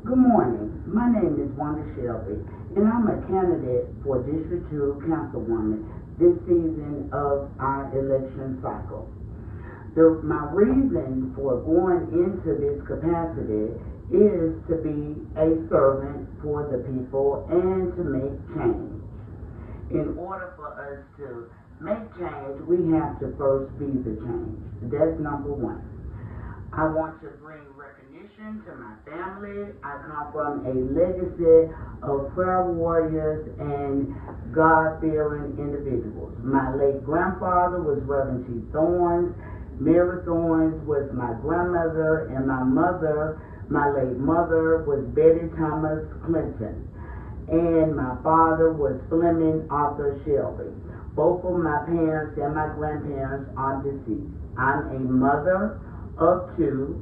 Good morning. My name is Wanda Shelby, and I'm a candidate for District 2 Councilwoman this season of our election cycle. My reason for going into this capacity is to be a servant for the people and to make change. In order for us to make change, we have to first be the change. That's number one. I want to bring recognition to my family. I come from a legacy of prayer warriors and God-fearing individuals. My late grandfather was Reverend T. Thorns. Mary Thorns was my grandmother, and my late mother, was Betty Thomas Clinton. And my father was Fleming Arthur Shelby. Both of my parents and my grandparents are deceased. I'm a mother of two.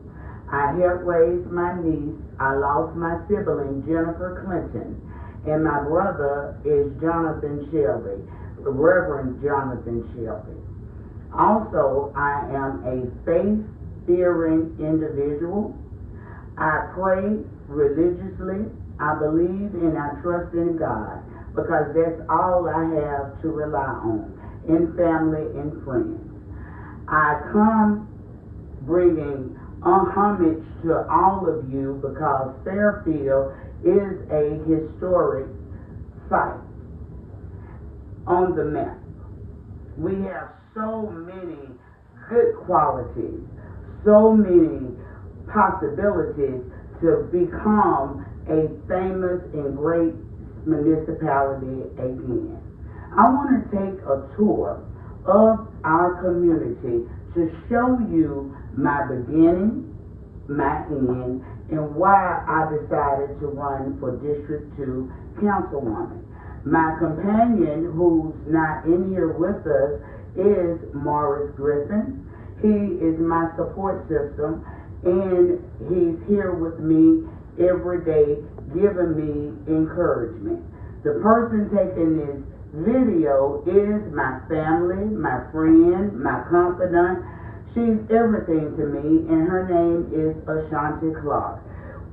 I helped raise my niece. I lost my sibling, Jennifer Clinton, and my brother is Jonathan Shelby, Reverend Jonathan Shelby. Also, I am a faith-fearing individual. I pray religiously. I believe and I trust in God because that's all I have to rely on in family and friends. I come bringing homage to all of you because Fairfield is a historic site on the map. We have so many good qualities, so many possibilities to become a famous and great municipality again. I want to take a tour of our community to show you my beginning, my end, and why I decided to run for District 2 Councilwoman. My companion, who's not in here with us, is Morris Griffin. He is my support system, and he's here with me every day, giving me encouragement. The person taking this video is my family, my friend, my confidant. She's everything to me, and her name is Ashanti Clark,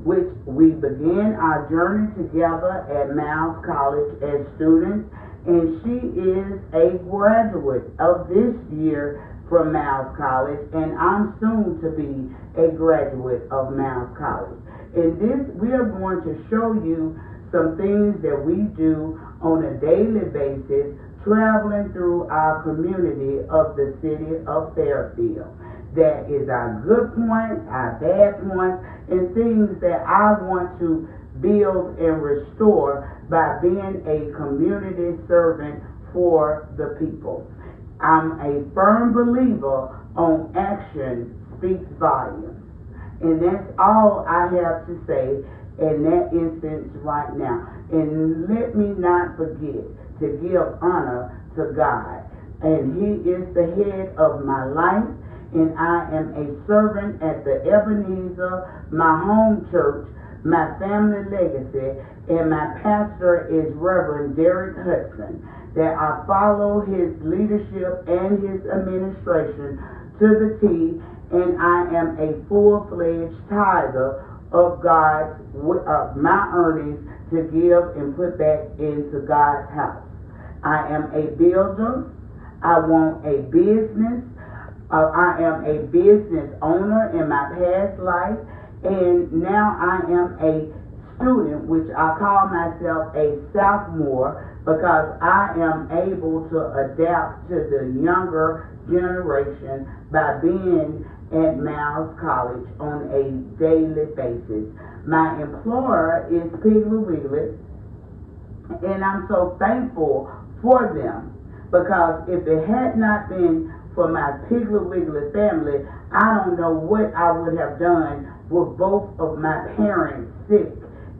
which we began our journey together at Miles College as students, and she is a graduate of this year from Miles College, and I'm soon to be a graduate of Miles College. In this, we are going to show you some things that we do on a daily basis, traveling through our community of the city of Fairfield. That is our good points, our bad points, and things that I want to build and restore by being a community servant for the people. I'm a firm believer on action speaks volumes. And that's all I have to say in that instance right now. And let me not forget to give honor to God. And He is the head of my life. And I am a servant at the Ebenezer, my home church, my family legacy, and my pastor is Reverend Derek Hudson. That I follow his leadership and his administration to the T, and I am a full-fledged tither of God's my earnings to give and put back into God's house. I am a builder. I want a business. I am a business owner in my past life, and now I am a student, which I call myself a sophomore because I am able to adapt to the younger generation by being at Miles College on a daily basis. My employer is Piggly Wiggly, and I'm so thankful for them because if it had not been for my Piggly Wiggly family, I don't know what I would have done with both of my parents sick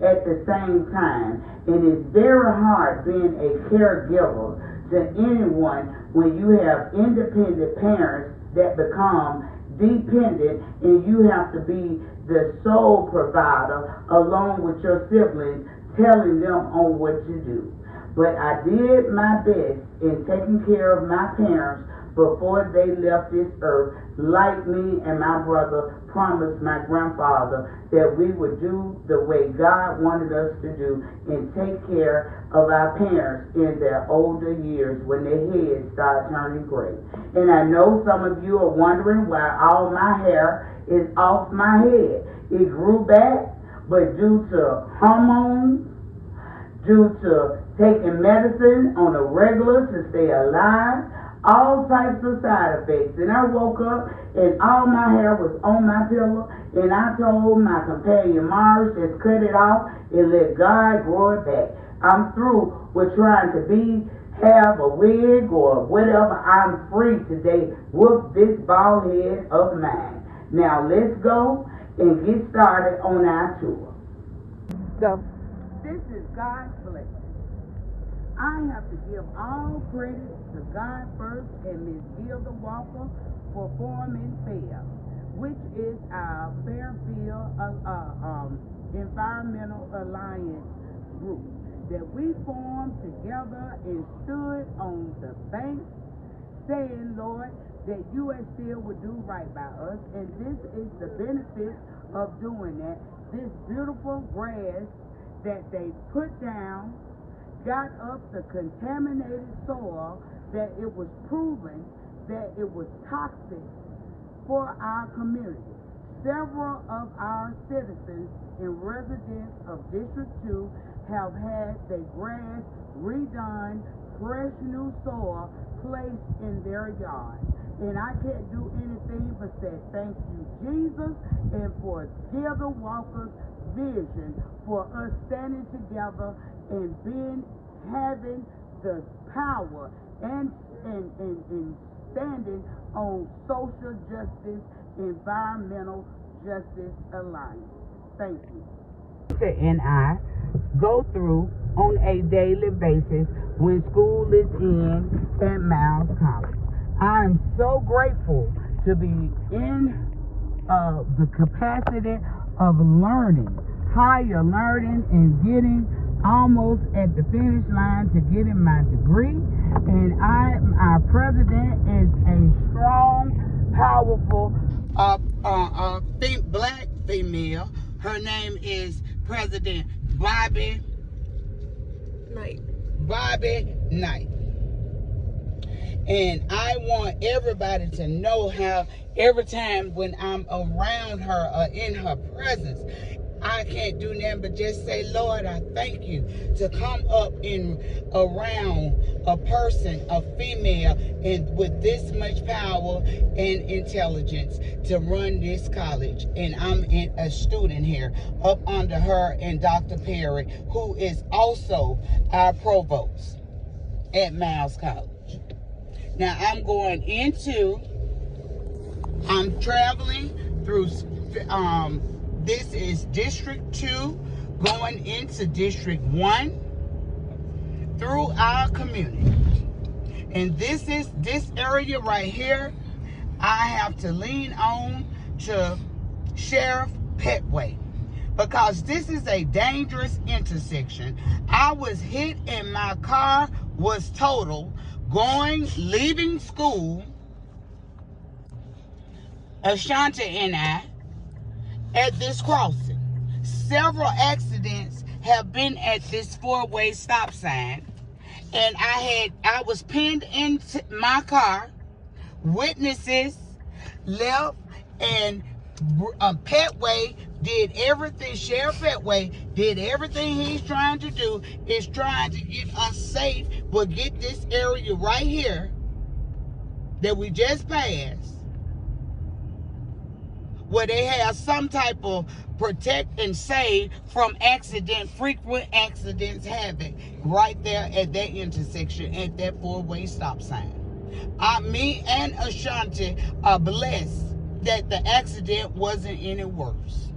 at the same time. And it's very hard being a caregiver to anyone when you have independent parents that become dependent and you have to be the sole provider along with your siblings, telling them on what to do. But I did my best in taking care of my parents before they left this earth, like me and my brother promised my grandfather that we would do the way God wanted us to do and take care of our parents in their older years when their heads start turning gray. And I know some of you are wondering why all my hair is off my head. It grew back, but due to hormones, due to taking medicine on a regular to stay alive, all types of side effects. And I woke up and all my hair was on my pillow, and I told my companion Mars, just cut it off and let God grow it back. I'm through with trying to have a wig or whatever. I'm free today with this bald head of mine. Now let's go and get started on our tour. So, this is God's blessing. I have to give all credit to God first and Miss Gilda Walker for forming FAIR, which is our Fairfield Environmental Alliance group that we formed together and stood on the bank saying, Lord, that USC would do right by us, and this is the benefit of doing that. This beautiful grass that they put down got up the contaminated soil that it was proven that it was toxic for our community. Several of our citizens and residents of District 2 have had their grass redone, fresh new soil placed in their yard. And I can't do anything but say thank you, Jesus, and for Gilda Walker's vision for us standing together and having the power and standing on social justice, environmental justice alliance. Thank you. And I go through on a daily basis when school is in at Miles College. I am so grateful to be in the capacity of learning, higher learning, and getting almost at the finish line to getting my degree. And our president is a strong, powerful black female. Her name is President Bobby Knight. And I want everybody to know how every time when I'm around her or in her presence, I can't do nothing but just say, Lord, I thank you to come up around a person, a female, and with this much power and intelligence to run this college. And I'm a student here up under her and Dr. Perry, who is also our provost at Miles College. Now I'm traveling through, this is District 2 going into District 1 through our community. And this area right here, I have to lean on to Sheriff Petway because this is a dangerous intersection. I was hit and my car was totaled leaving school, Ashanti and I, at this crossing. Several accidents have been at this four-way stop sign, and I was pinned into my car. Witnesses left, and Petway did everything. Sheriff Petway did everything he's trying to do, is trying to get us safe, but get this area right here that we just passed, where they have some type of protect and save from frequent accidents happening right there at that intersection, at that four-way stop sign. Me and Ashanti are blessed that the accident wasn't any worse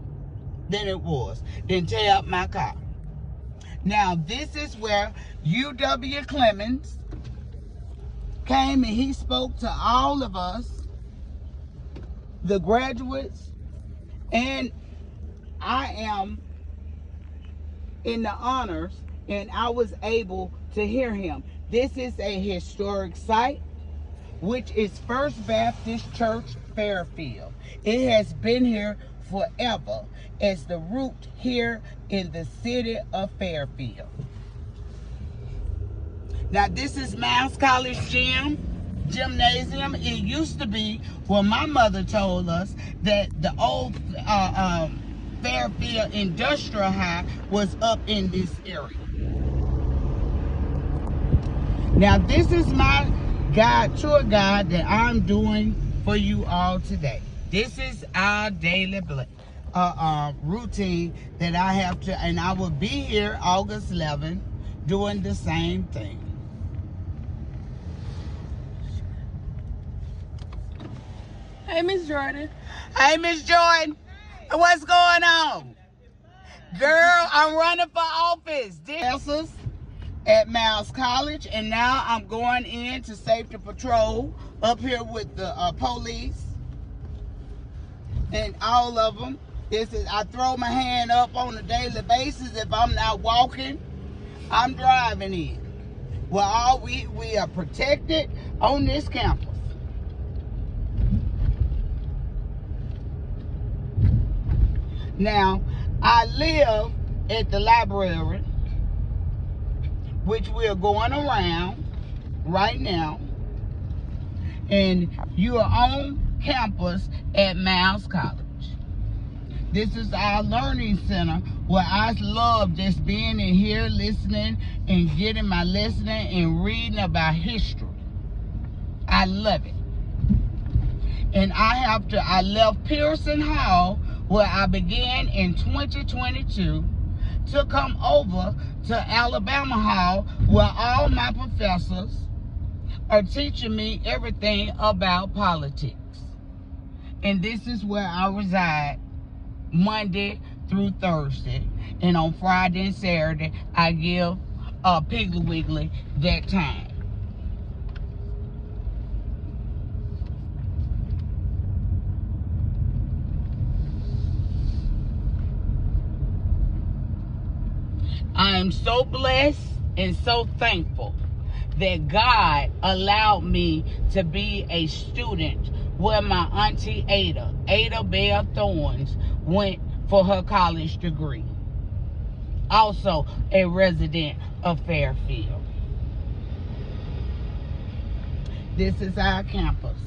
than it was. Then tear up my car. Now, this is where U.W. Clemens came and he spoke to all of us, the graduates, and I am in the honors, and I was able to hear him. This is a historic site which is First Baptist Church, Fairfield. It has been here forever as the root here in the city of Fairfield. Now, this is Miles College Gymnasium. It used to be where my mother told us that the old Fairfield Industrial High was up in this area. Now, this is my tour guide that I'm doing for you all today. This is our daily routine that I have to, and I will be here August 11th doing the same thing. Hey, Miss Jordan. Hey, Miss Jordan. What's going on? Girl, I'm running for office. This at Miles College, and now I'm going in to safety patrol up here with the police and all of them. I throw my hand up on a daily basis. If I'm not walking, I'm driving in. Well, we are protected on this campus. Now, I live at the library, which we're going around right now, and you are on campus at Miles College. This is our learning center where I love just being in here listening and getting my listening and reading about history. I love it. And I left Pearson Hall, where I began in 2022, to come over to Alabama Hall, where all my professors are teaching me everything about politics. And this is where I reside Monday through Thursday. And on Friday and Saturday, I give Piggly Wiggly that time. I am so blessed and so thankful that God allowed me to be a student where my auntie Ada Bell Thorns, went for her college degree. Also a resident of Fairfield. This is our campus.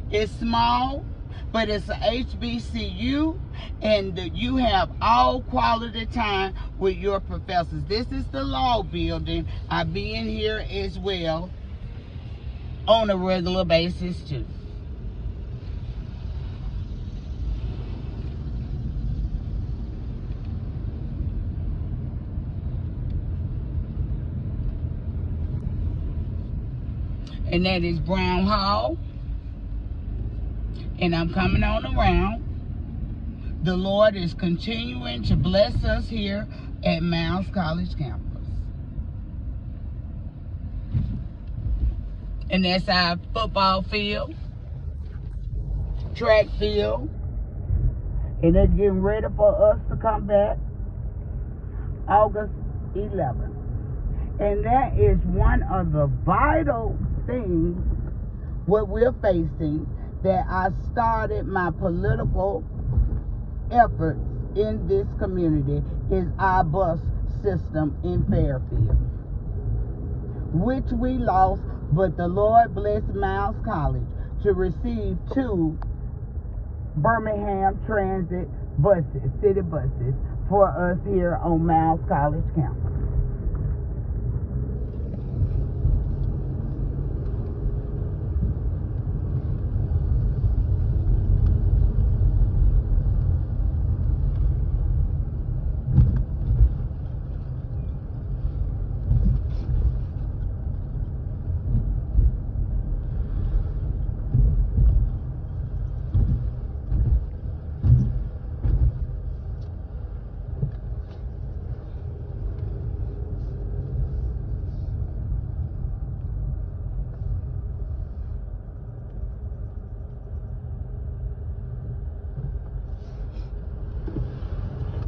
It's small, but it's a HBCU, and you have all quality time with your professors. This is the law building. I be in here as well on a regular basis too. And that is Brown Hall. And I'm coming on around. The Lord is continuing to bless us here at Miles College campus. And that's our football field, track field. And they're getting ready for us to come back August 11th. And that is one of the vital things what we're facing, that I started my political efforts in this community, is our bus system in Fairfield, which we lost, but the Lord blessed Miles College to receive 2 Birmingham Transit buses, city buses, for us here on Miles College campus.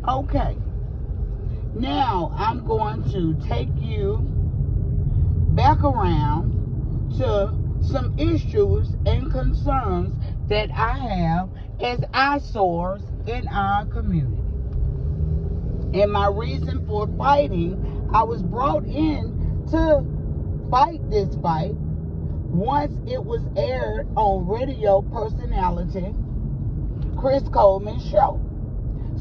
Okay, now I'm going to take you back around to some issues and concerns that I have as eyesores in our community. And my reason for fighting, I was brought in to fight this fight once it was aired on radio personality Chris Coleman's show.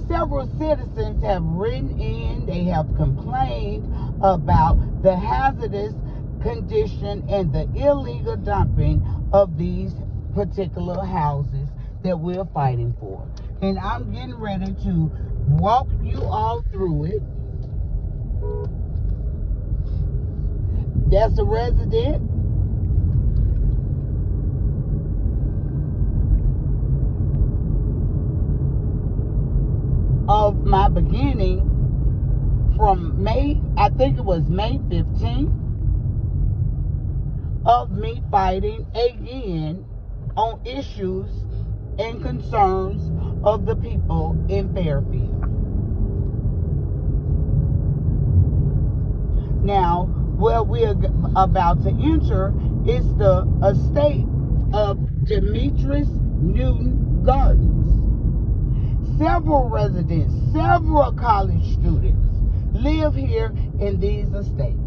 Several citizens have written in, they have complained about the hazardous condition and the illegal dumping of these particular houses that we're fighting for. And I'm getting ready to walk you all through it. That's a resident of my beginning from May, I think it was May 15th, of me fighting again on issues and concerns of the people in Fairfield. Now, where we're about to enter is the estate of Demetrius Newton Gardens. Several residents, several college students live here in these estates.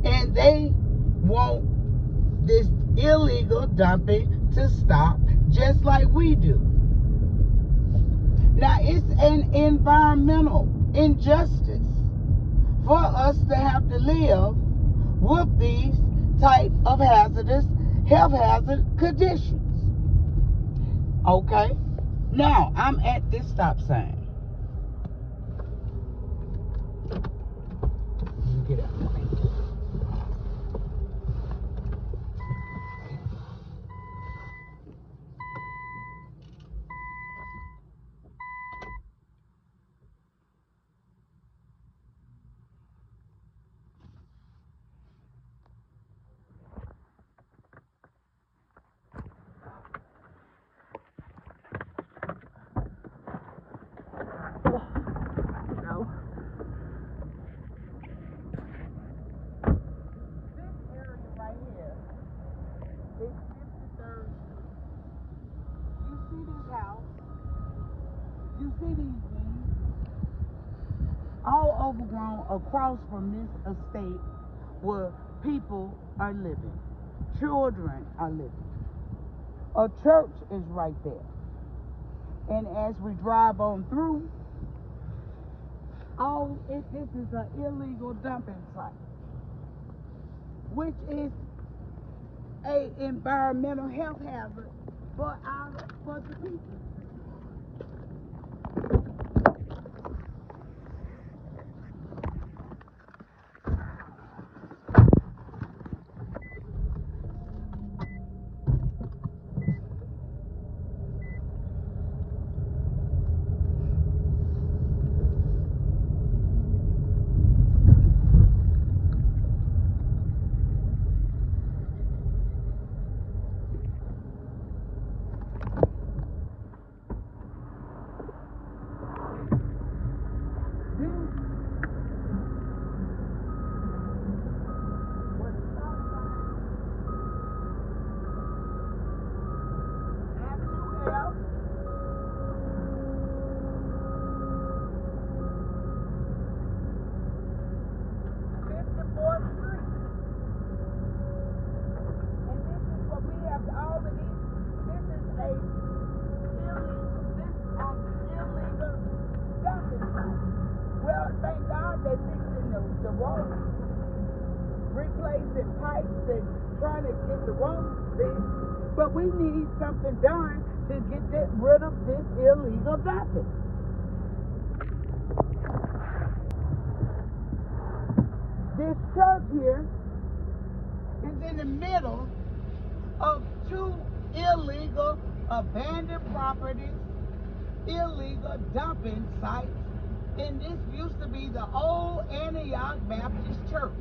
And they want this illegal dumping to stop just like we do. Now, it's an environmental injustice for us to have to live with these type of hazardous, health hazard conditions. Okay? Now, I'm at this stop sign. Get out. You see these things all overgrown across from this estate where people are living, children are living. A church is right there. And as we drive on through, this is an illegal dumping site, which is an environmental health hazard for the people. Replacing pipes and trying to get the roads fixed, but we need something done to get rid of this illegal dumping. This church here is in the middle of two illegal abandoned properties, illegal dumping sites, and this used to be the old Antioch Baptist Church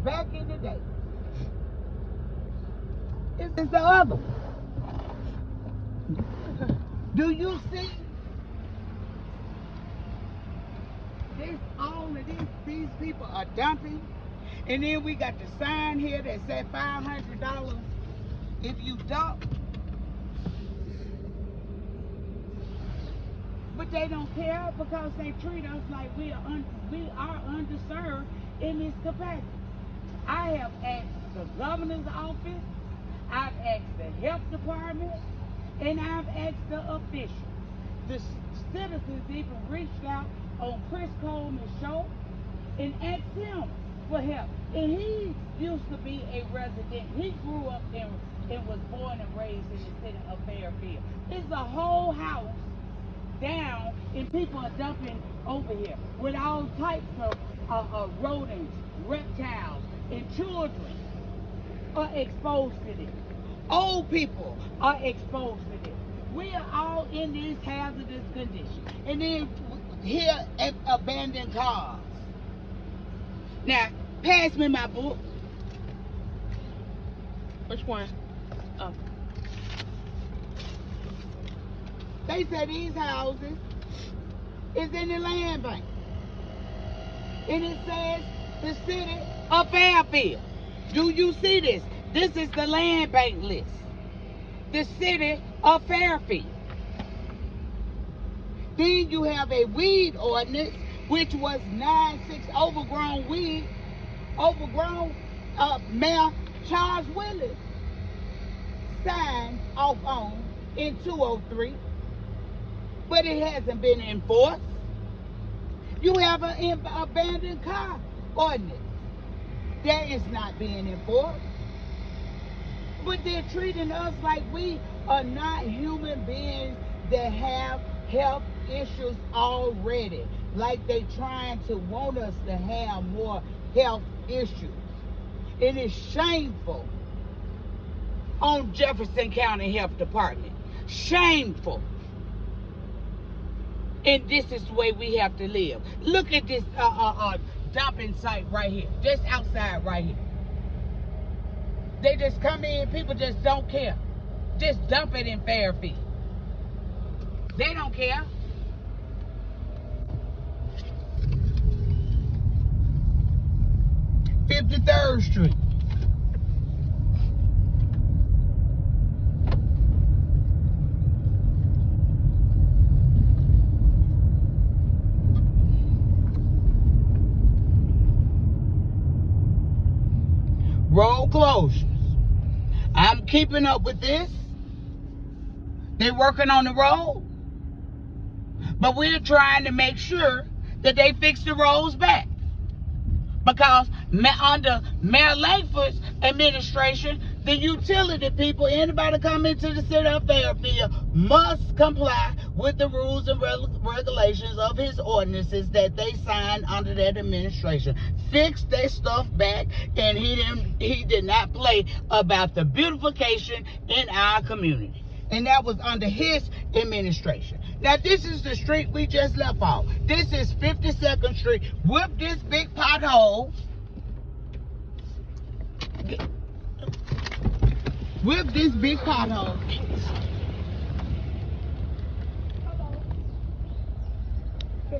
back in the day. This is the other one. Do you see this? All of these people are dumping And then we got the sign here that said $500 if you dump. But they don't care because they treat us like we are underserved in this capacity. I have asked the governor's office, I've asked the health department, and I've asked the officials. The citizens even reached out on Chris Coleman's show and asked him for help. And he used to be a resident. He grew up and was born and raised in the city of Fairfield. It's a whole house down, and people are dumping over here with all types of rodents, reptiles, and children are exposed to this. Old people are exposed to this. We are all in this hazardous condition. And then here at abandoned cars. Now, pass me my book. Which one? Oh. They say these houses is in the land bank. And it says the city of Fairfield. Do you see this? This is the land bank list. The city of Fairfield. Then you have a weed ordinance, which was 9-6 overgrown weed. Mayor Charles Willis signed off on in 203. But it hasn't been enforced. You have an abandoned car ordinance that is not being enforced. But they're treating us like we are not human beings that have health issues already. Like they trying to want us to have more health issues. It is shameful on Jefferson County Health Department. Shameful. And this is the way we have to live. Look at this dumping site right here. Just outside right here. They just come in, people just don't care. Just dump it in Fairfield. They don't care. "53rd Street. Road closures. I'm keeping up with this. They're working on the road. But we're trying to make sure that they fix the roads back. Because under Mayor Langford's administration, the utility people, anybody coming into the city of Fairfield, must comply with the rules and regulations of his ordinances that they signed under that administration. Fix their stuff back, and he did not play about the beautification in our community. And that was under his administration. Now, this is the street we just left off. This is 52nd Street with this big pothole. With this big pothole.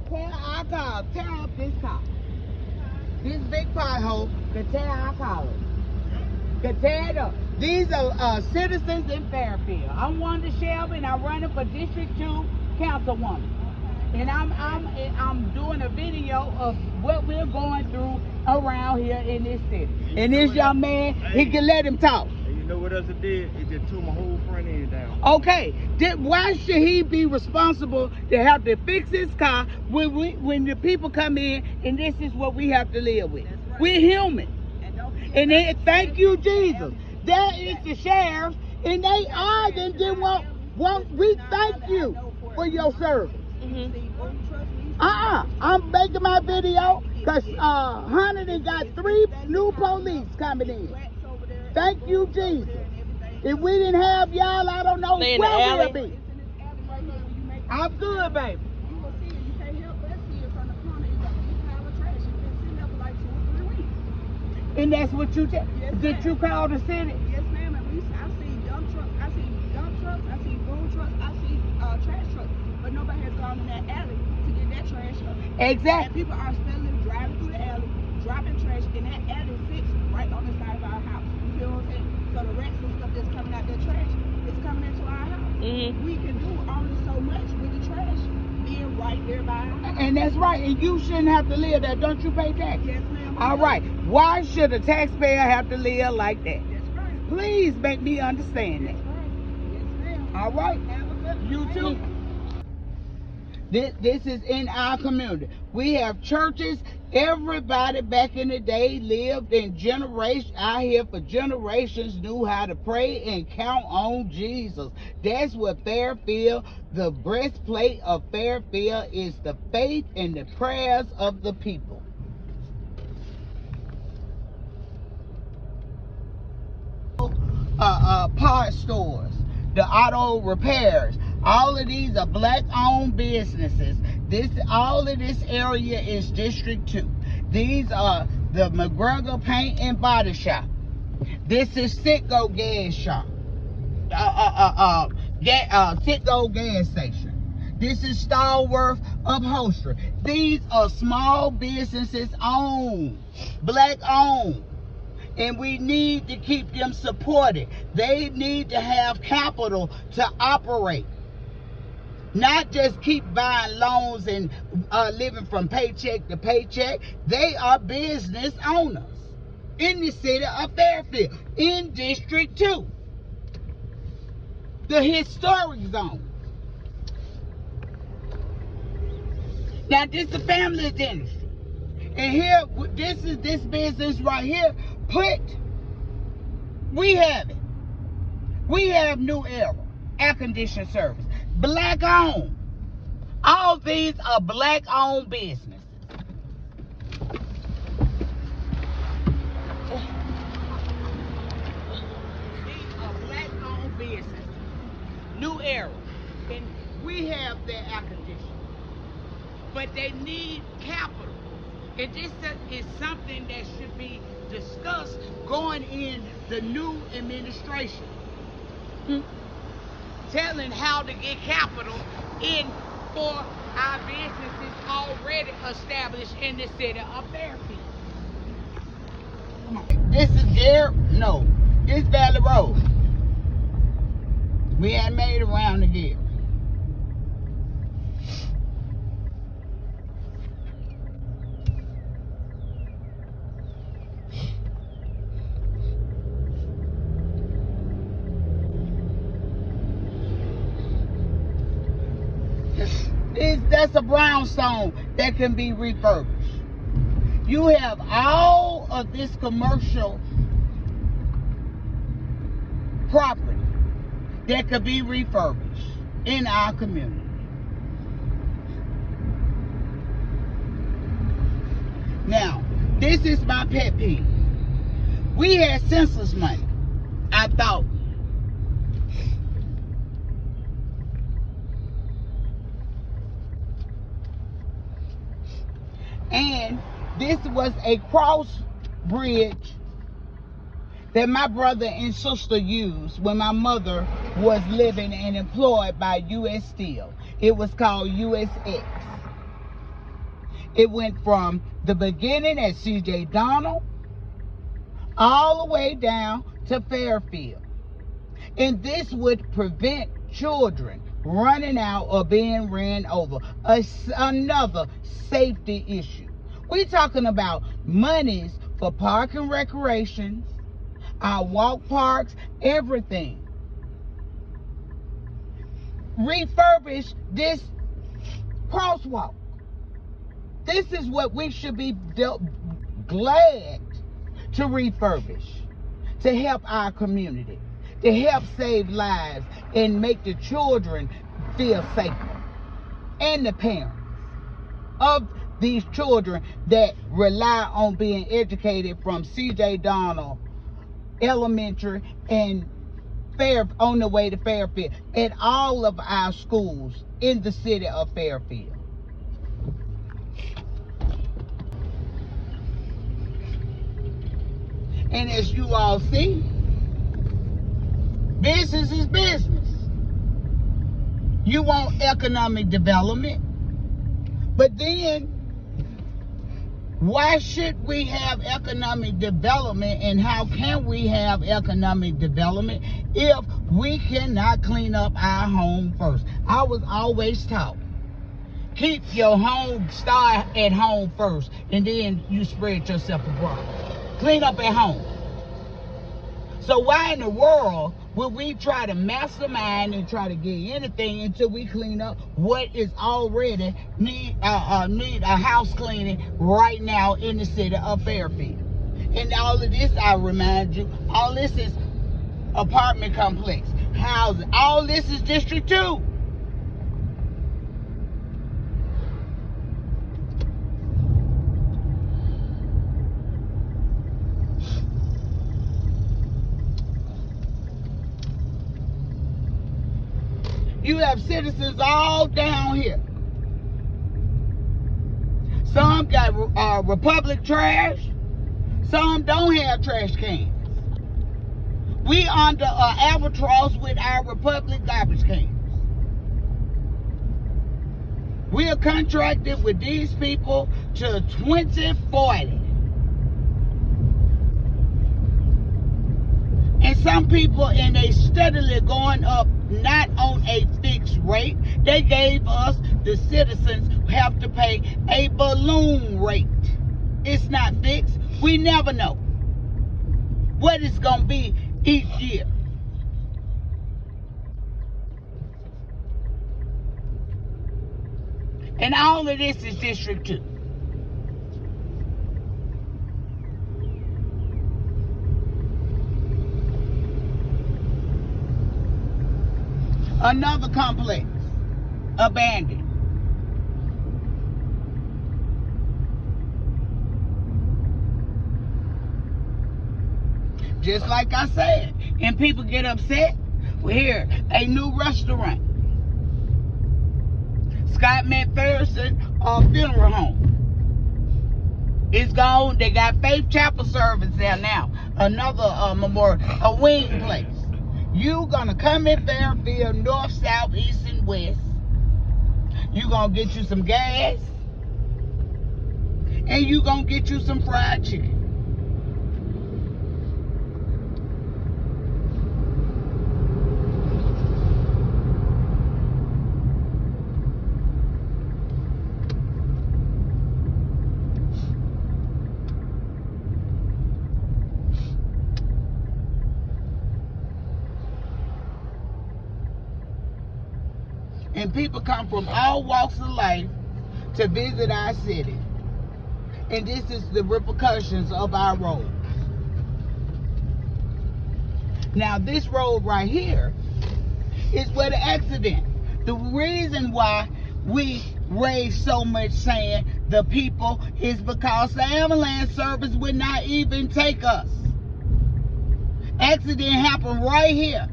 Tear up this car. This big pothole could tear our car. Could tear it up. These are citizens in Fairfield. I'm Wanda Shelby, and I'm running for District 2 Councilwoman. And I'm doing a video of what we're going through around here in this city. And this young man, he can let him talk. And you know what else it did? It just tore my whole front end down. Okay, why should he be responsible to have to fix his car when the people come in and this is what we have to live with? Right. We're human. And then, thank you, Jesus. There is the sheriffs, and they are, and then we thank you for your service. I'm making my video because Hunter got 3 new police coming in. Thank you, Jesus. If we didn't have y'all, I don't know where we'll be. I'm good, baby. And that's what you did. Yes, did you call the city? Yes, ma'am. I see dump trucks. I see boom trucks. I see trash trucks. But nobody has gone in that alley to get that trash up. Exactly. And people are steadily driving through the alley, dropping trash in that alley. We can do only so much with the trash being right there by our house. And that's right. And you shouldn't have to live there. Don't you pay taxes? Yes, ma'am. All right. Why should a taxpayer have to live like that? That's right. Please make me understand that. That's right. Yes, ma'am. All right. Have a good You too. This is in our community. We have churches. Everybody back in the day lived in generations. Out here for generations knew how to pray and count on Jesus. That's what Fairfield, the breastplate of Fairfield, is the faith and the prayers of the people. Part stores, the auto repairs. All of these are black-owned businesses. All of this area is District 2. These are the McGregor Paint and Body Shop. This is Citgo Gas Shop. Citgo Gas Station. This is Stallworth Upholstery. These are small businesses owned, black-owned. And we need to keep them supported. They need to have capital to operate. Not just keep buying loans and living from paycheck to paycheck. They are business owners in the city of Fairfield, in District 2, the historic zone. Now, this is a family dentistry. And here, this is this business right here. We have it. We have New Era air conditioning service. Black owned. All these are black owned businesses. These are black owned businesses. New Era. And we have their air conditioning. But they need capital. And this is something that should be discussed going in the new administration. Telling how to get capital in for our businesses already established in the city of Fairfield. This is this Valley Road. We ain't made it around again. That's a brownstone that can be refurbished. You have all of this commercial property that could be refurbished in our community. Now, this is my pet peeve. We had census money, I thought. And this was a cross bridge that my brother and sister used when my mother was living and employed by U.S. Steel. It was called USX. It went from the beginning at C.J. Donald all the way down to Fairfield. And this would prevent children running out or being ran over. Another safety issue. We're talking about monies for park and recreations, our walk parks, everything. Refurbish this crosswalk. This is what we should be glad to refurbish, to help our community, to help save lives and make the children feel safer, and the parents of these children that rely on being educated from C.J. Donald Elementary and on the way to Fairfield, at all of our schools in the city of Fairfield. And as you all see, business is business. You want economic development, but then Why should we have economic development, and how can we have economic development if we cannot clean up our home first? I was always taught, keep your home, start at home first, and then you spread yourself abroad. Clean up at home. So why in the world would we try to mastermind and try to get anything until we clean up what is already need a house cleaning right now in the city of Fairfield? And all of this, I remind you, all this is apartment complex, housing. All this is District 2. You have citizens all down here. Some got Republic trash. Some don't have trash cans. We under albatross with our Republic garbage cans. We are contracted with these people to 2040. And some people, and they steadily going up, not on a fixed rate. They gave us, the citizens, have to pay a balloon rate. It's not fixed. We never know what it's going to be each year. And all of this is District 2. Another complex, abandoned. Just like I said, and people get upset. Well, here, a new restaurant, Scott McPherson funeral home. It's gone. They got Faith Chapel service there now. Another memorial, a wing place. You gonna come in Fairfield, north, south, east, and west. You gonna get you some gas, and you gonna get you some fried chicken. And people come from all walks of life to visit our city. And this is the repercussions of our roads. Now, this road right here is where the accident. The reason why we raise so much saying the people is because the ambulance service would not even take us. Accident happened right here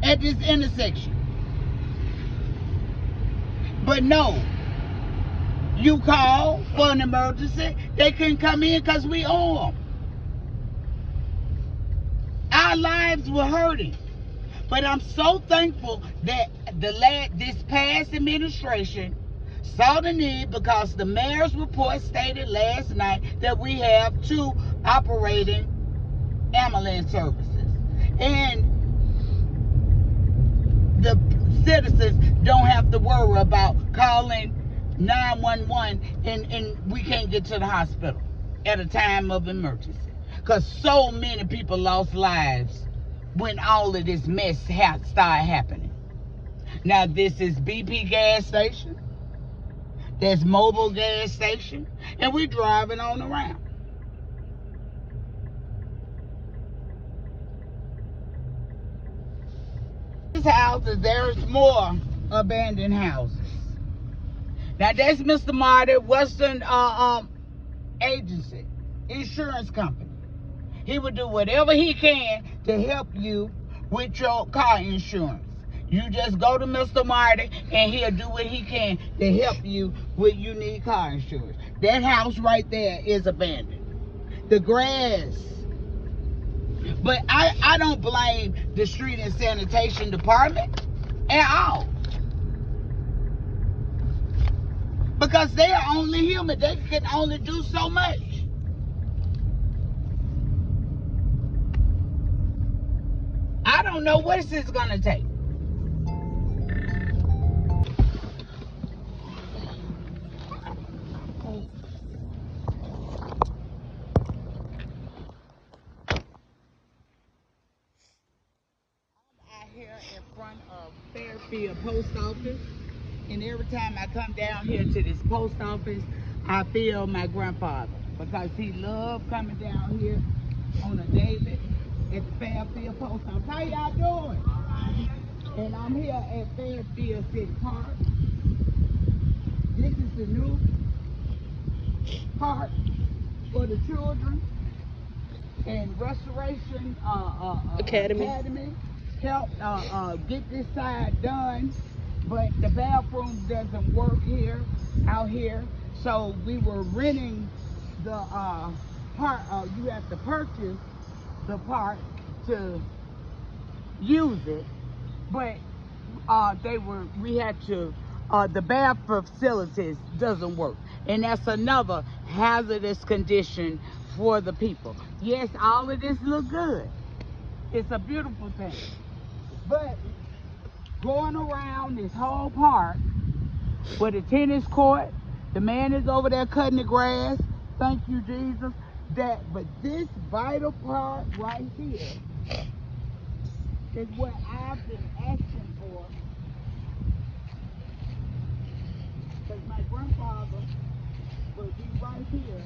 at this intersection. But no, you call for an emergency, they couldn't come in because we armed. Our lives were hurting. But I'm so thankful that this past administration saw the need, because the mayor's report stated last night that we have 2 operating ambulance services. And the citizens don't have to worry about calling 911 and we can't get to the hospital at a time of emergency. Because so many people lost lives when all of this mess started happening. Now, this is BP gas station. There's mobile gas station. And we're driving on around. Houses, there's more abandoned houses. Now, that's Mr. Marty, Western Agency, insurance company. He would do whatever he can to help you with your car insurance. You just go to Mr. Marty and he'll do what he can to help you with you need car insurance. That house right there is abandoned. The grass. But I don't blame the street and sanitation department at all. Because they are only human. They can only do so much. I don't know what this is going to take. Here in front of Fairfield Post Office, and every time I come down here to this post office, I feel my grandfather, because he loved coming down here on a daily at the Fairfield Post Office. How y'all doing? And I'm here at Fairfield City Park. This is the new park for the children and Restoration Academy. Help get this side done, but the bathroom doesn't work out here. So we were renting the part. You have to purchase the part to use it, but we had to. The bath facilities doesn't work, and that's another hazardous condition for the people. Yes, all of this look good. It's a beautiful thing. But going around this whole park with a tennis court, the man is over there cutting the grass. Thank you, Jesus. But this vital part right here is what I've been asking for. Because my grandfather will be right here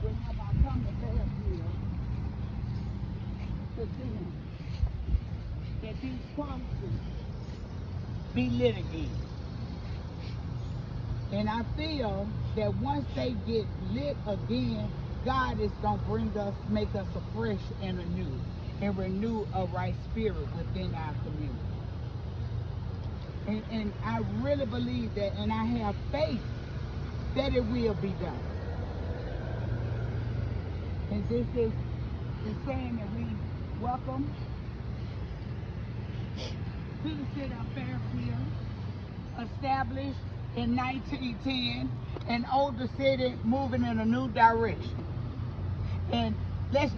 whenever I come to Fairfield to see him. That these promises be lit again. And I feel that once they get lit again, God is going to make us afresh and anew, and renew a right spirit within our community. And I really believe that, and I have faith that it will be done. And this is saying that we welcome to the city of Fairfield, established in 1910, an older city moving in a new direction. And let's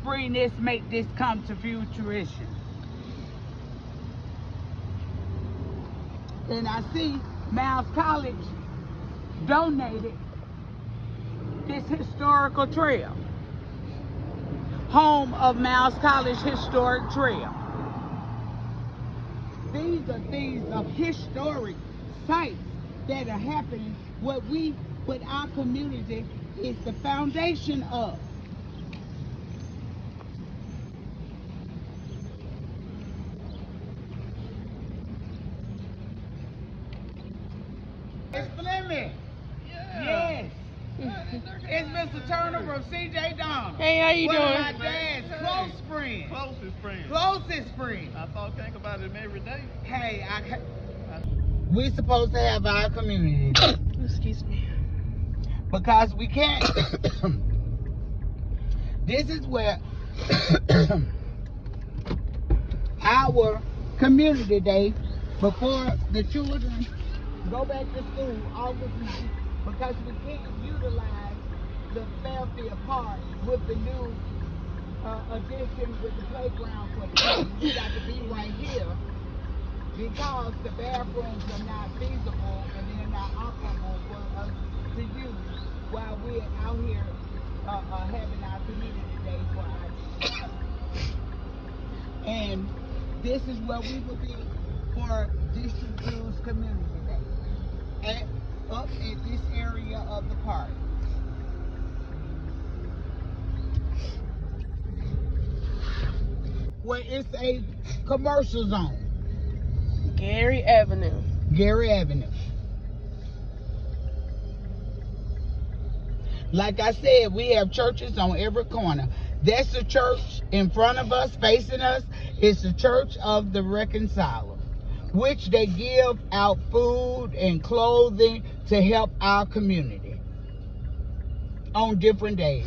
make this come to fruition. And I see Miles College donated this historical trail, home of Miles College Historic Trail. These are things of historic sites that are happening, what our community is the foundation of. It's Fleming. Yes. It's Mr. Turner from C.J. Donald. Hey, how you doing? One of my dad's close friends. Closest friend. I thought think about him every day. Hey, we're supposed to have our community day. Excuse me. Because we can't. This is where our community day, before the children go back to school August 9th, because we can't utilize the Fairfield Park with the new addition with the playground for the kids. We got to be right here because the bathrooms are not feasible and they're not operable for us to use while we're out here having our community day for our kids. And this is where we will be for District 2's community day. Up in this area of the park. Where it's a commercial zone. Gary Avenue. Gary Avenue. Like I said, we have churches on every corner. That's the church in front of us, facing us. It's the Church of the Reconciler, which they give out food and clothing to help our community on different days.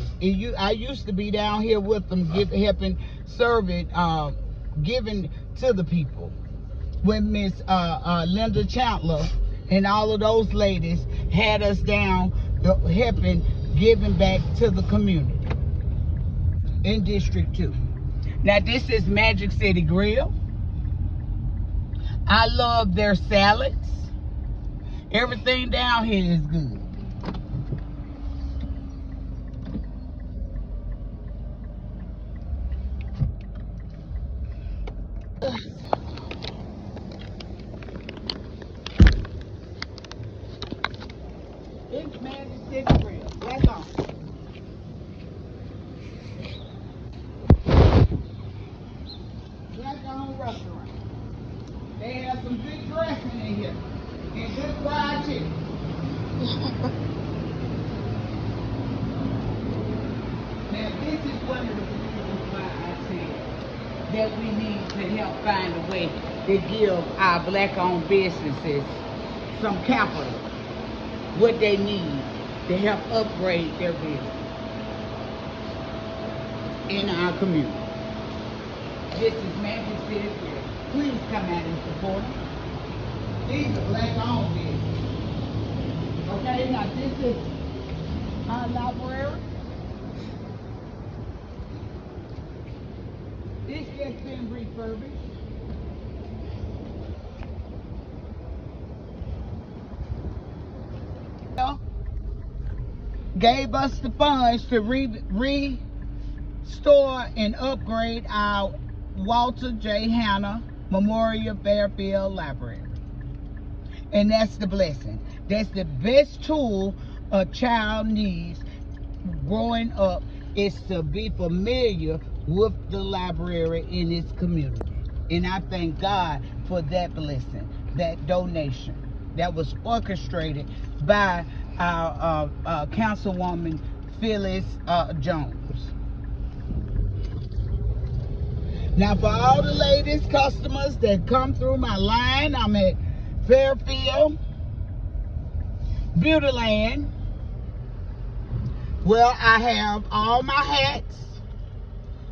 I used to be down here with them, helping serving, giving to the people when Miss Linda Chandler and all of those ladies had us down helping, giving back to the community in District 2. Now this is Magic City Grill. I love their salads. Everything down here is good. It's Magic City Grill. Black on. Black on restaurant. They have some good dressing in here. And good fried chicken. Now this is one of the reasons why I said that we need to help find a way to give our black-owned businesses some capital, what they need to help upgrade their business in our community. This is Magic City Grill. Please come out and support them. These are black-owned businesses. Okay, now this is our library. This just been refurbished. Gave us the funds to restore and upgrade our Walter J. Hanna Memorial Fairfield Library. And that's the blessing. That's the best tool a child needs growing up, is to be familiar with the library in its community. And I thank God for that blessing, that donation that was orchestrated by our Councilwoman Phyllis Jones. Now for all the ladies, customers that come through my line, I'm at Fairfield Beautyland. Well, I have all my hats,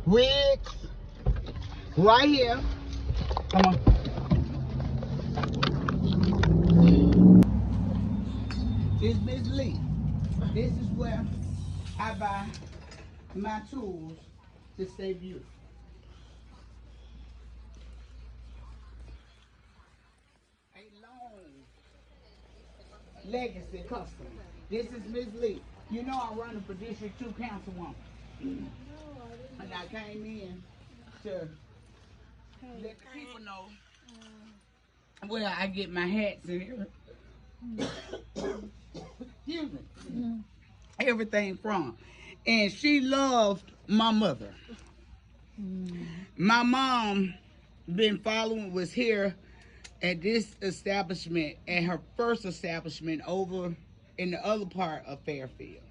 wigs, right here. Come on. This is Miss Lee. This is where I buy my tools to stay beautiful. A long legacy customer. This is Miss Lee. You know I'm running for District 2 Councilwoman. And I came in to let the people know where I get my hats and excuse me, everything from. And she loved my mother. My mom was here at this establishment, at her first establishment over in the other part of Fairfield.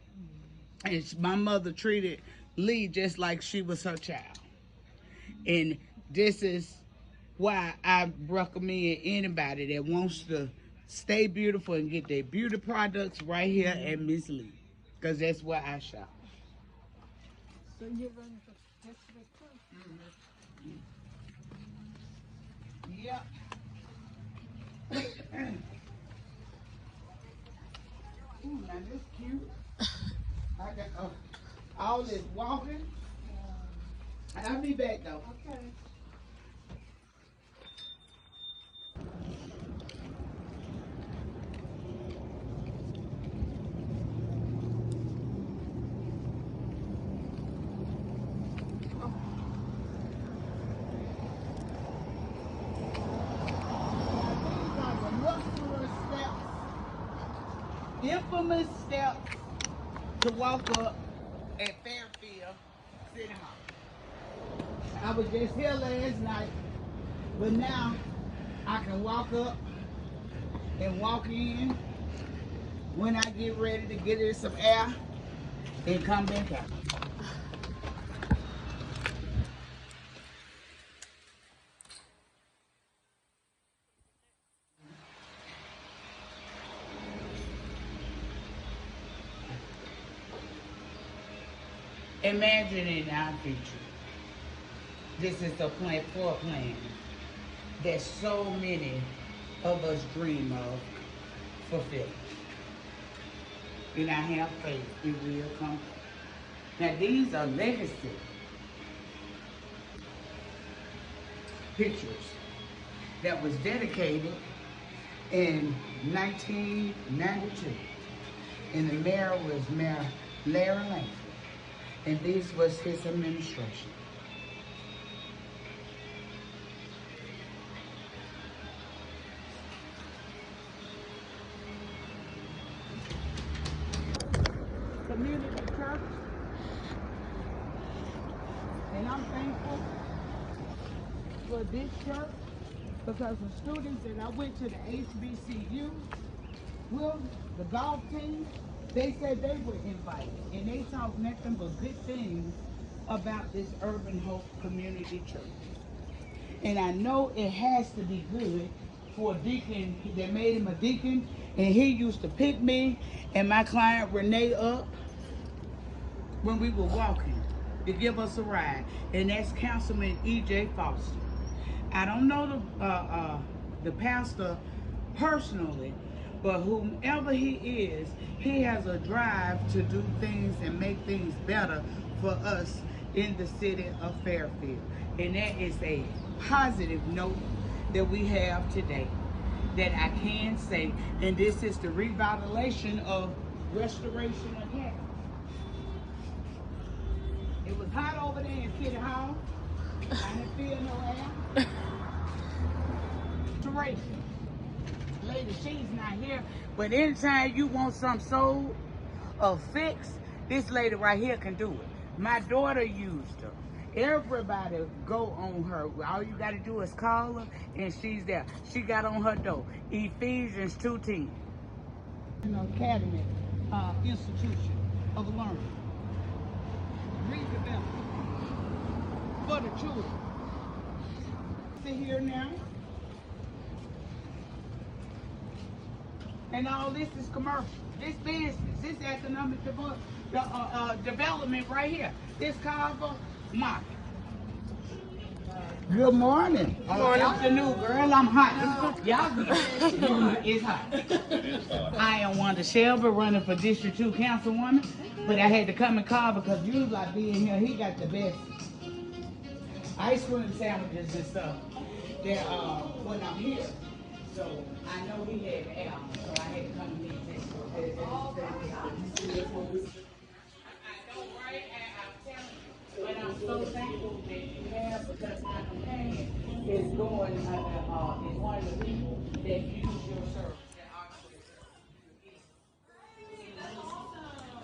And my mother treated Lee just like she was her child. And this is why I recommend anybody that wants to stay beautiful and get their beauty products right here at Miss Lee, because that's where I shop. So you're running for District 2? Yep. Ooh, now this cute. I got all this walking. I'll be back though. Okay. Infamous steps to walk up at Fairfield City Hall. I was just here last night, but now I can walk up and walk in when I get ready to get in some air and come back out. Imagine in our future, this is the plan that so many of us dream of fulfilled. And I have faith it will come. Now these are legacy pictures that was dedicated in 1992. And the mayor was Mayor Larry Langford. And this was his administration. Community church. And I'm thankful for this church because the students that I went to the HBCU with, the golf team, they said they were invited. And they talked nothing but good things about this Urban Hope Community Church. And I know it has to be good for a deacon. They made him a deacon, and he used to pick me and my client Renee up when we were walking to give us a ride. And that's Councilman E.J. Foster. I don't know the pastor personally, but whomever he is, he has a drive to do things and make things better for us in the city of Fairfield. And that is a positive note that we have today that I can say. And this is the revitalization of Restoration Academy. It was hot over there in City Hall. I didn't feel no air. Restoration. Lady, she's not here, but anytime you want some sold or fixed, this lady right here can do it. My daughter used her. Everybody go on her. All you got to do is call her, and she's there. She got on her door. Ephesians 2:10. Academy institution of learning. Redevelopment for the children. See here now. And all this is commercial. This business, this economic development right here. This Carver market. Good morning. Good morning. Afternoon, girl. I'm hot. Y'all good. It's hot. I am Wanda Shelby, running for District 2 Councilwoman. But I had to come and call because you like being here. He got the best ice cream sandwiches and stuff that when I'm here. So I know he had albums, so I had to come and get this. I know, right? I'm telling you. But I'm so thankful that you have, because my companion is going, is one of the people that use your service. I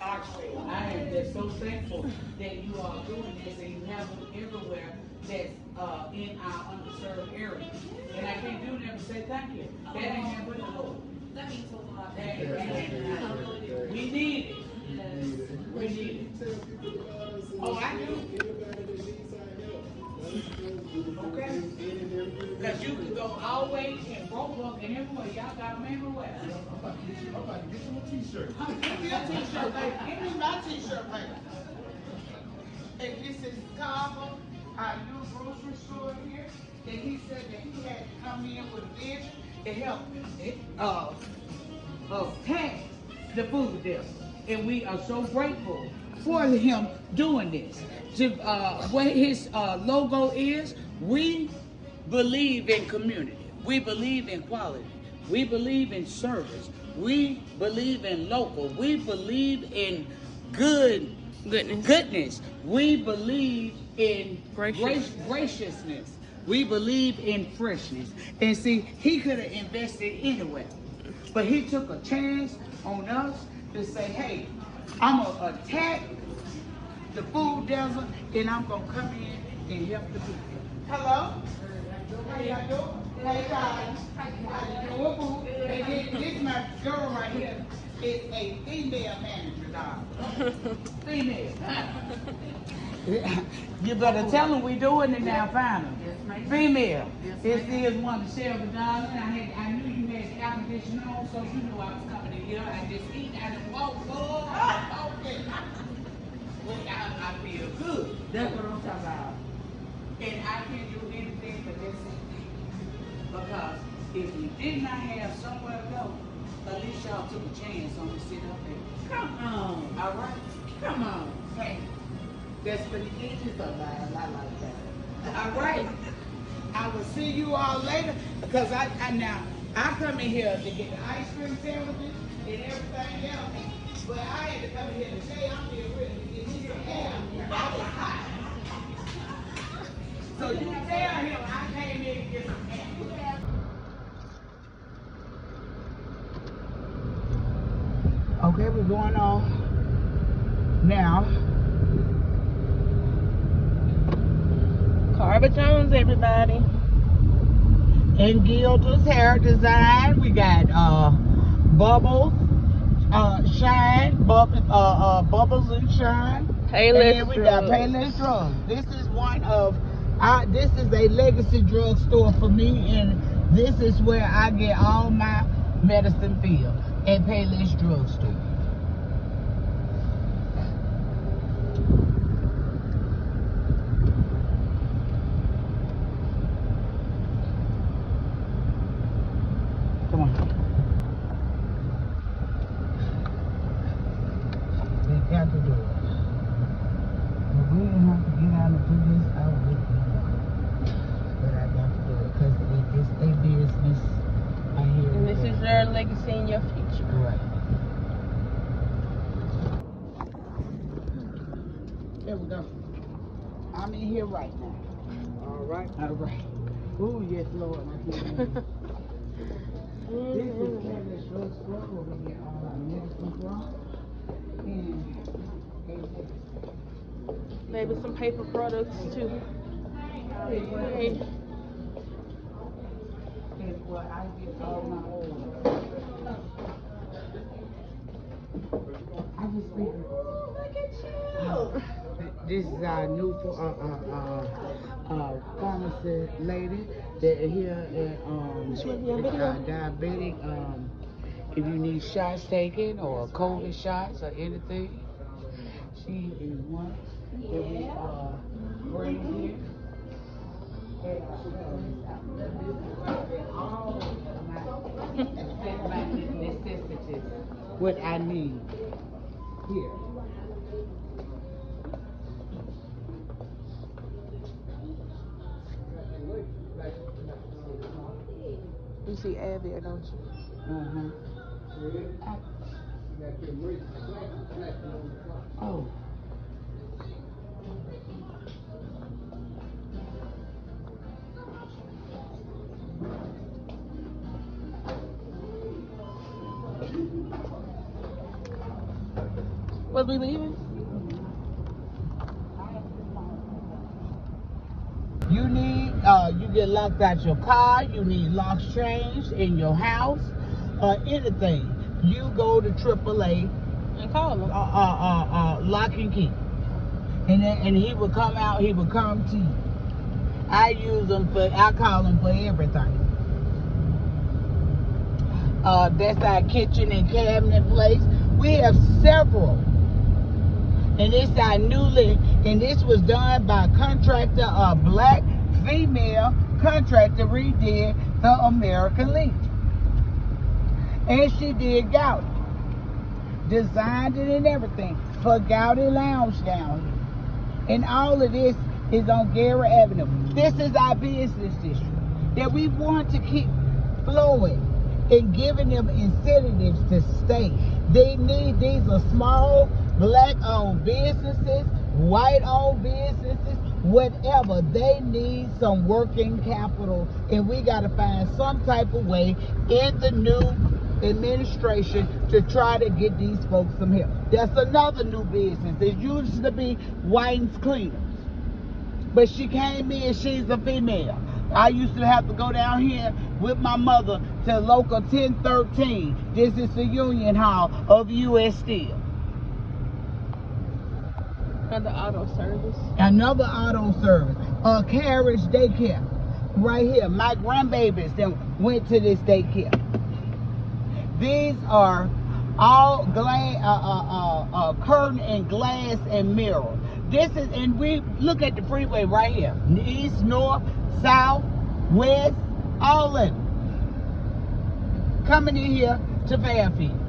am just so thankful that you are doing this and you have them everywhere that's in our underserved area. And I can't do nothing but say thank you. That ain't happening with the Lord. That means a lot. We need it. We need it. Oh, I do. Okay. Because you can go all the way in Broke and everywhere. Y'all got them everywhere. I'm about to get you a t-shirt. Give me a t-shirt, baby. Give me my t-shirt, baby. And this is Carver, our new grocery store here. And he said that he had to come in with a vision to help pack the food there. And we are so grateful for him doing this. What his logo is, we believe in community. We believe in quality. We believe in service. We believe in local. We believe in goodness. We believe in graciousness. We believe in freshness. And see, he could have invested anywhere. But he took a chance on us to say, hey, I'm going to attack the food desert, and I'm going to come in and help the people. Hello? How y'all doing? Hey, guys. How you doing, boo? And this my girl right here is a female manager, dog. Female. You better tell them we doing it now, finally. Female. This is Wanda Shelby, darling. I knew you had the air conditioning on, so you knew I was coming in here. I just eat, I just walk, okay. Well, I feel good. That's what I'm talking about. And I can't do anything but this, because if we did not have somewhere to go, At least y'all took a chance on me sitting up there. Come on. All right. Come on. Hey, that's for the kids of mine. I like that. All right. I will see you all later because I come in here to get the ice cream sandwiches and everything else. But I had to come in here to say I'm here ready to get me some air. I was hot. So you can tell him I came in to get some air. Okay, we're going on now. Carver Jones, everybody. In Gilda's hair design, we got bubbles, shine, bubbles and shine. Payless and then we got Drugs. Payless Drugs. This is one of this is a legacy drug store for me, and this is where I get all my medicine filled at Payless Drug Store. Come on. They got to do it. If we didn't have to get out and do this, I would do it. But I got to do it because it's their business. I hear And this it. is your legacy and your future. Right. There we go. I'm in here right now. All right. All right. Oh, yes, Lord. This is Payless Drug Store where we get all our medicine from. And Maybe some paper products too. Hey. is where I get all my oil. I just figured. This is our new pharmacy lady that here at diabetic. If you need shots taken or COVID shots or anything, she is one that we bring here. And all my necessities, what I need here. You see Ab there, don't you? Oh. Was we leaving? You need, you get locked out your car, you need locks changed in your house, or anything. You go to AAA, And call them. lock and key. And he will come out, he will come to you. I call them for everything. That's our kitchen and cabinet place. We have several. And it's our and this was done by a contractor, a black female contractor redid the American Legion. And she did Gowdy. Designed it and everything for Gowdy Lounge down here. And all of this is on Gary Avenue. This is our business district that we want to keep flowing and giving them incentives to stay. These are small black-owned businesses, white-owned businesses, whatever. They need some working capital, and we got to find some type of way in the new administration to try to get these folks some help. That's another new business. It used to be Whiten's Cleaners, but she came in, she's a female. I used to have to go down here with my mother to local 1013. This is the Union Hall of U.S. Steel. Another auto service. Another auto service. A carriage daycare. Right here. My grandbabies that went to this daycare. These are all glass, curtain and glass and mirror. This is, and we look at the freeway right here. East, north, south, west, all of it. Coming in here to Fairfield.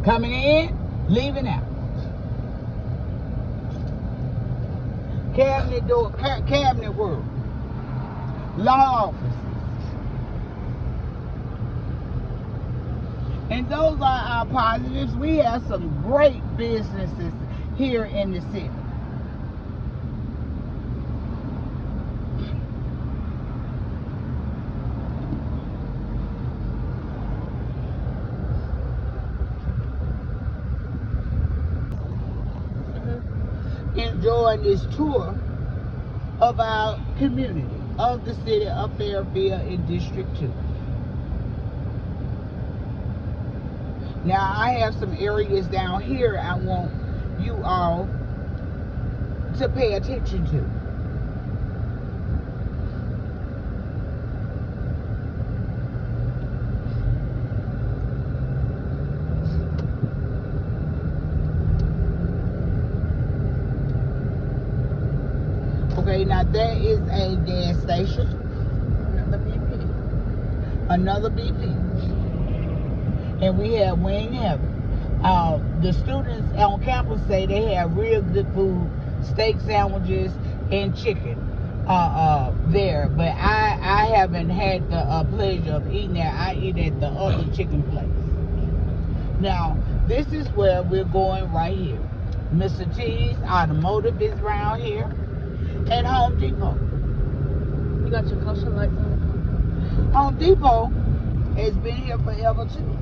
Coming in, leaving out. Cabinet door, cabinet work, law offices. And those are our positives. We have some great businesses here in the city. Enjoying this tour of our community, of the city of Fairfield in District 2. Now, I have some areas down here I want you all to pay attention to. Okay, now there is a gas station. Another BP. And we have Wing Heaven. The students on campus say they have real good food, steak sandwiches and chicken there. But I haven't had the pleasure of eating there. I eat at the other chicken place. Now, this is where we're going right here. Mr. T's Automotive is around here. And Home Depot. You got your caution lights on? Home Depot has been here forever too.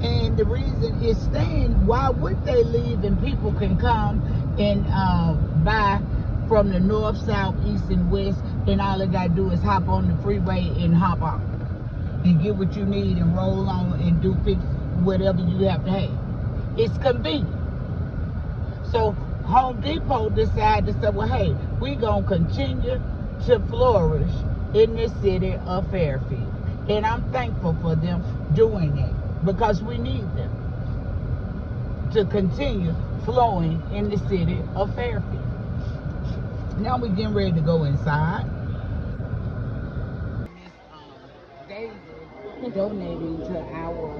And the reason it's staying, why would they leave and people can come and buy from the north, south, east, and west, and all they gotta do is hop on the freeway and hop off and get what you need and roll on and do fix whatever you have to have. It's convenient. So Home Depot decided to say, well, hey, we're going to continue to flourish in the city of Fairfield. And I'm thankful for them doing that because we need them to continue flowing in the city of Fairfield. Now we're getting ready to go inside. Miss Daisy donating to our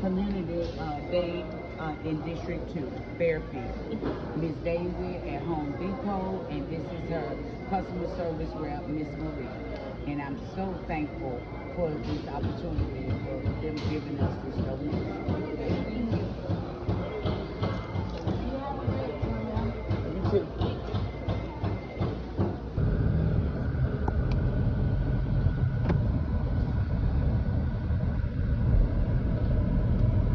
community day in District 2, Fairfield. Miss Daisy at Home Depot, and this is her customer service rep, Miss Marie. And I'm so thankful for this opportunity for them giving us this donation. You too.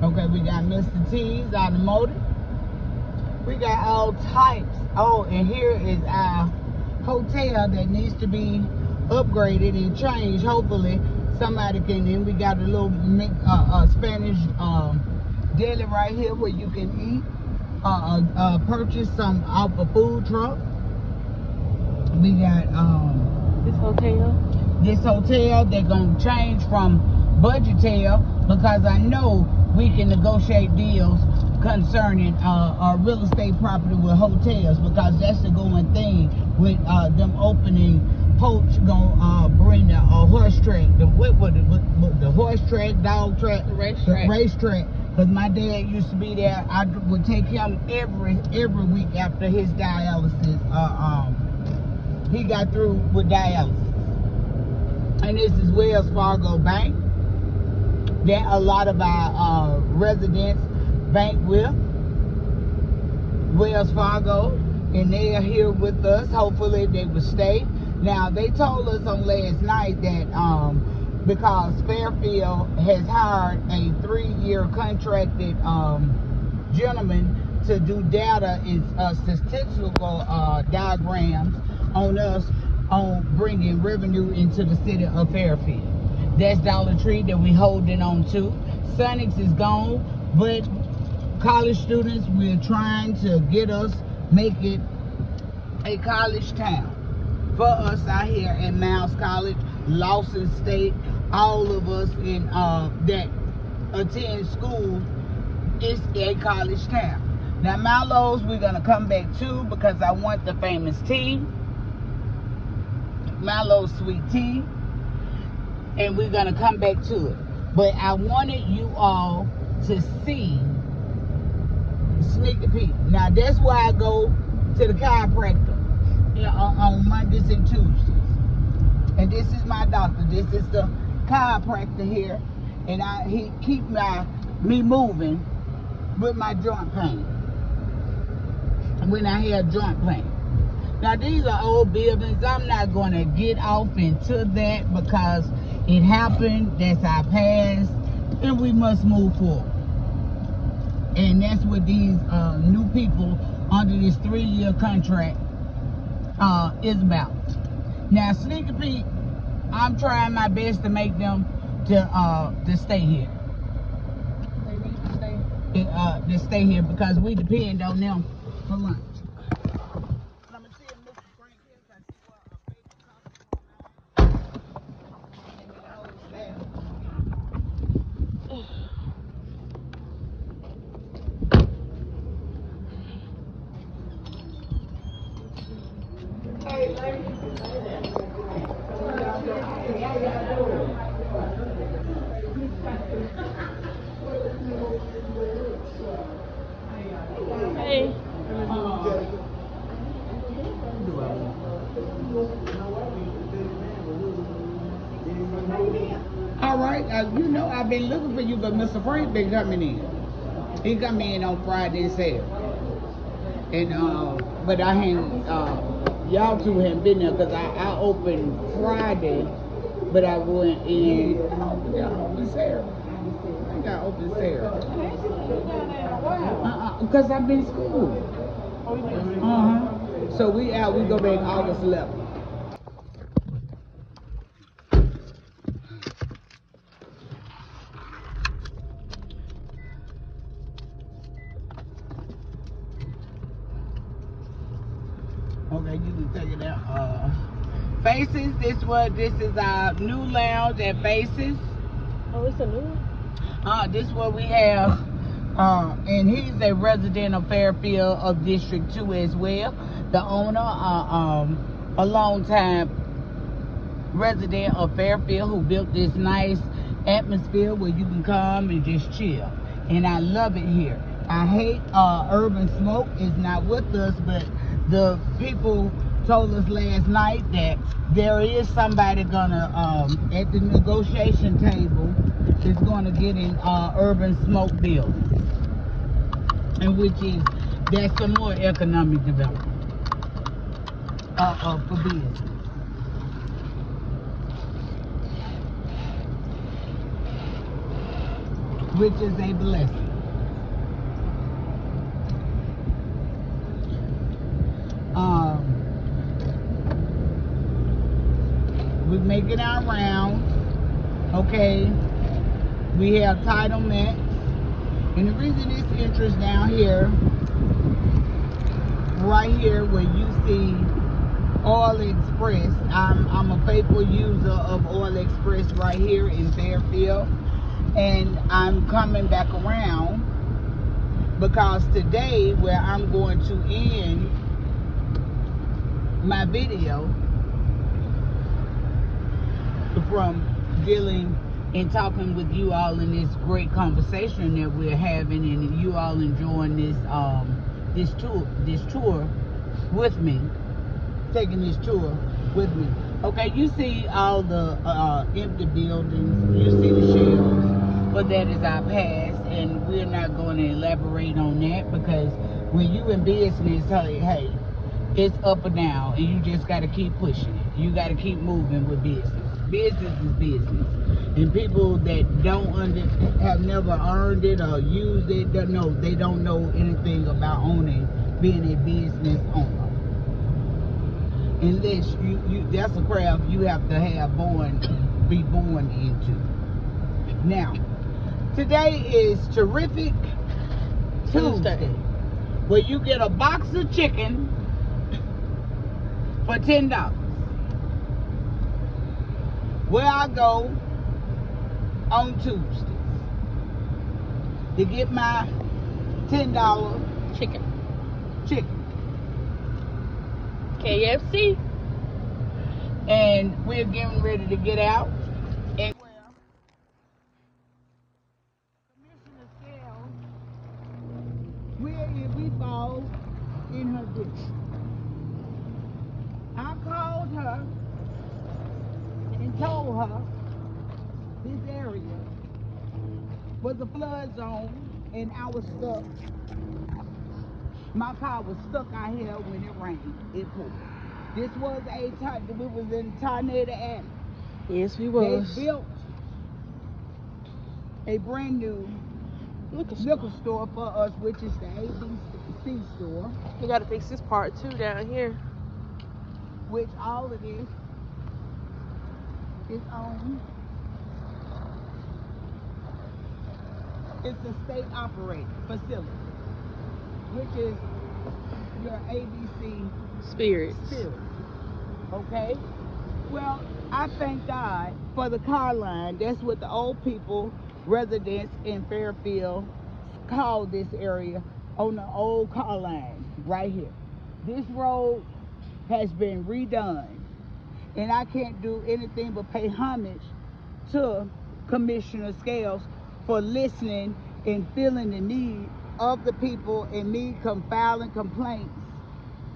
Okay, we got Mr. T's Automotive. We got all types. Oh, and here is our hotel that needs to be upgraded and changed. Hopefully, somebody can. And we got a little Spanish deli right here where you can eat. Purchase some off a food truck. We got This hotel. They're gonna change from budgetel because I know we can negotiate deals concerning real estate property with hotels because that's the going thing with them opening. Poach gonna bring the horse track, the horse track, dog track, the racetrack. Because my dad used to be there. I would take him every week after his dialysis. He got through with dialysis. And this is Wells Fargo Bank that a lot of our residents bank with. Wells Fargo, and they are here with us. Hopefully they will stay. Now, they told us on last night that because Fairfield has hired a 3-year contracted gentleman to do data and statistical diagrams on us on bringing revenue into the city of Fairfield. That's Dollar Tree that we holding on to. Sonics is gone, but college students, we're trying to make it a college town. For us out here at Miles College, Lawson State, all of us in that attend school, it's a college town. Now Milo's we're gonna come back to because I want the famous tea, Milo's sweet tea. and we're gonna come back to it. But I wanted you all to see, sneak the peek. Now that's why I go to the chiropractor on Mondays and Tuesdays. And this is my doctor. This is the chiropractor here, and he keep me moving with my joint pain when I have joint pain. Now these are old buildings. I'm not going to get off into that because it happened. That's our past, and we must move forward. And that's what these new people under this 3-year contract is about. Now, sneak a peek, I'm trying my best to make them to stay here. They need to stay. To stay here because we depend on them for lunch. I'm gonna see if Mr. Frank here can see what a baby Hey, lady. Hey. All right, you know I've been looking for you, but Mr. Frank been coming in. He come in on Friday and Saturday, and but I hadn't. Y'all two hadn't been there because I opened Friday, but I went in. I opened Saturday. I think I opened Saturday. Because I've been school. So we out. We go back August 11th. Okay, you can take it out. Faces, this is our new lounge at Faces. Oh, it's a new one? This is what we have. And he's a resident of Fairfield of District 2 as well. The owner, a long time resident of Fairfield who built this nice atmosphere where you can come and just chill. And I love it here. I hate urban smoke. It's not with us, but the people told us last night that there is somebody gonna at the negotiation table is gonna get in urban smoke bills, and that's some more economic development for business, which is a blessing. We're making our rounds, okay? We have entitlements, and the reason this interest down here, right here where you see Oil Express, I'm a faithful user of Oil Express right here in Fairfield, and I'm coming back around because today where I'm going to end my video from dealing and talking with you all in this great conversation that we're having, and you all enjoying this tour with me, taking this tour with me. Okay, you see all the empty buildings, you see the shells, but that is our past, and we're not going to elaborate on that because when you in business, hey, it's up or down, and you just got to keep pushing it. You got to keep moving with business. Business is business, and people that have never earned it or used it, they don't know anything about being a business owner. Unless that's a craft you have to be born into. Now, today is Terrific Tuesday, where you get a box of chicken for $10. Where I go on Tuesdays to get my $10 Chicken. KFC. And we're getting ready to get out. And with me. I called her and told her this area was a flood zone and I was stuck. My car was stuck out here when it rained. It poured. This was we was in Tornado Alley. Yes, we was. They built a brand new liquor store for us, which is the ABC store. We gotta fix this part too down here. Which all of this is owned. It's a state operated facility, which is your ABC Spirits. Okay? Well, I thank God for the car line. That's what the old people, residents in Fairfield, call this area, on the old car line right here. This road has been redone, and I can't do anything but pay homage to Commissioner Scales for listening and feeling the need of the people and me filing complaints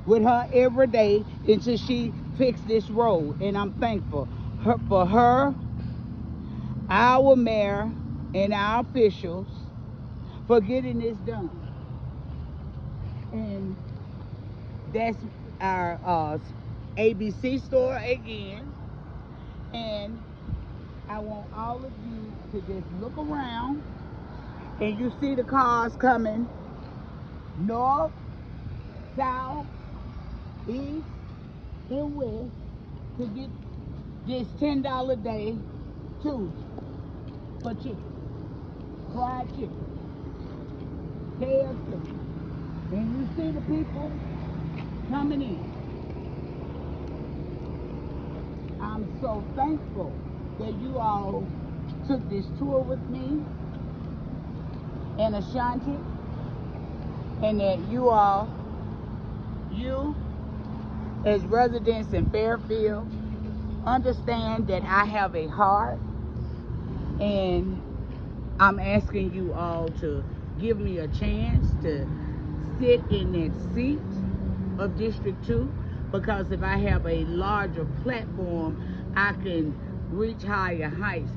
with her every day until she fixed this road. And I'm thankful for her, our mayor, and our officials for getting this done. And that's our ABC store again. And I want all of you to just look around and you see the cars coming north, south, east, and west to get this $10 a day Tuesday for chicken, fried chicken, KFC. And you see the people coming in. I'm so thankful that you all took this tour with me and Ashanti, and that you as residents in Fairfield, understand that I have a heart, and I'm asking you all to give me a chance to sit in that seat of District 2, because if I have a larger platform, I can reach higher heights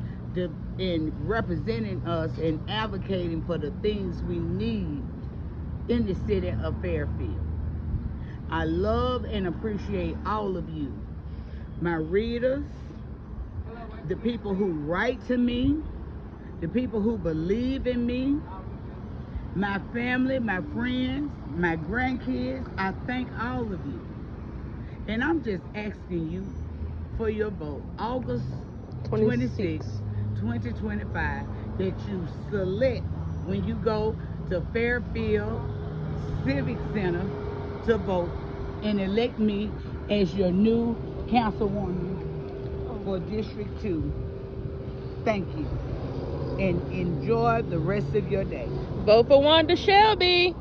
in representing us and advocating for the things we need in the city of Fairfield. I love and appreciate all of you, my readers, the people who write to me, the people who believe in me, my family, my friends, my grandkids. I thank all of you. And I'm just asking you for your vote. August 26, 2025, that you select when you go to Fairfield Civic Center to vote and elect me as your new councilwoman for District 2. Thank you. And enjoy the rest of your day. Vote for Wanda Shelby.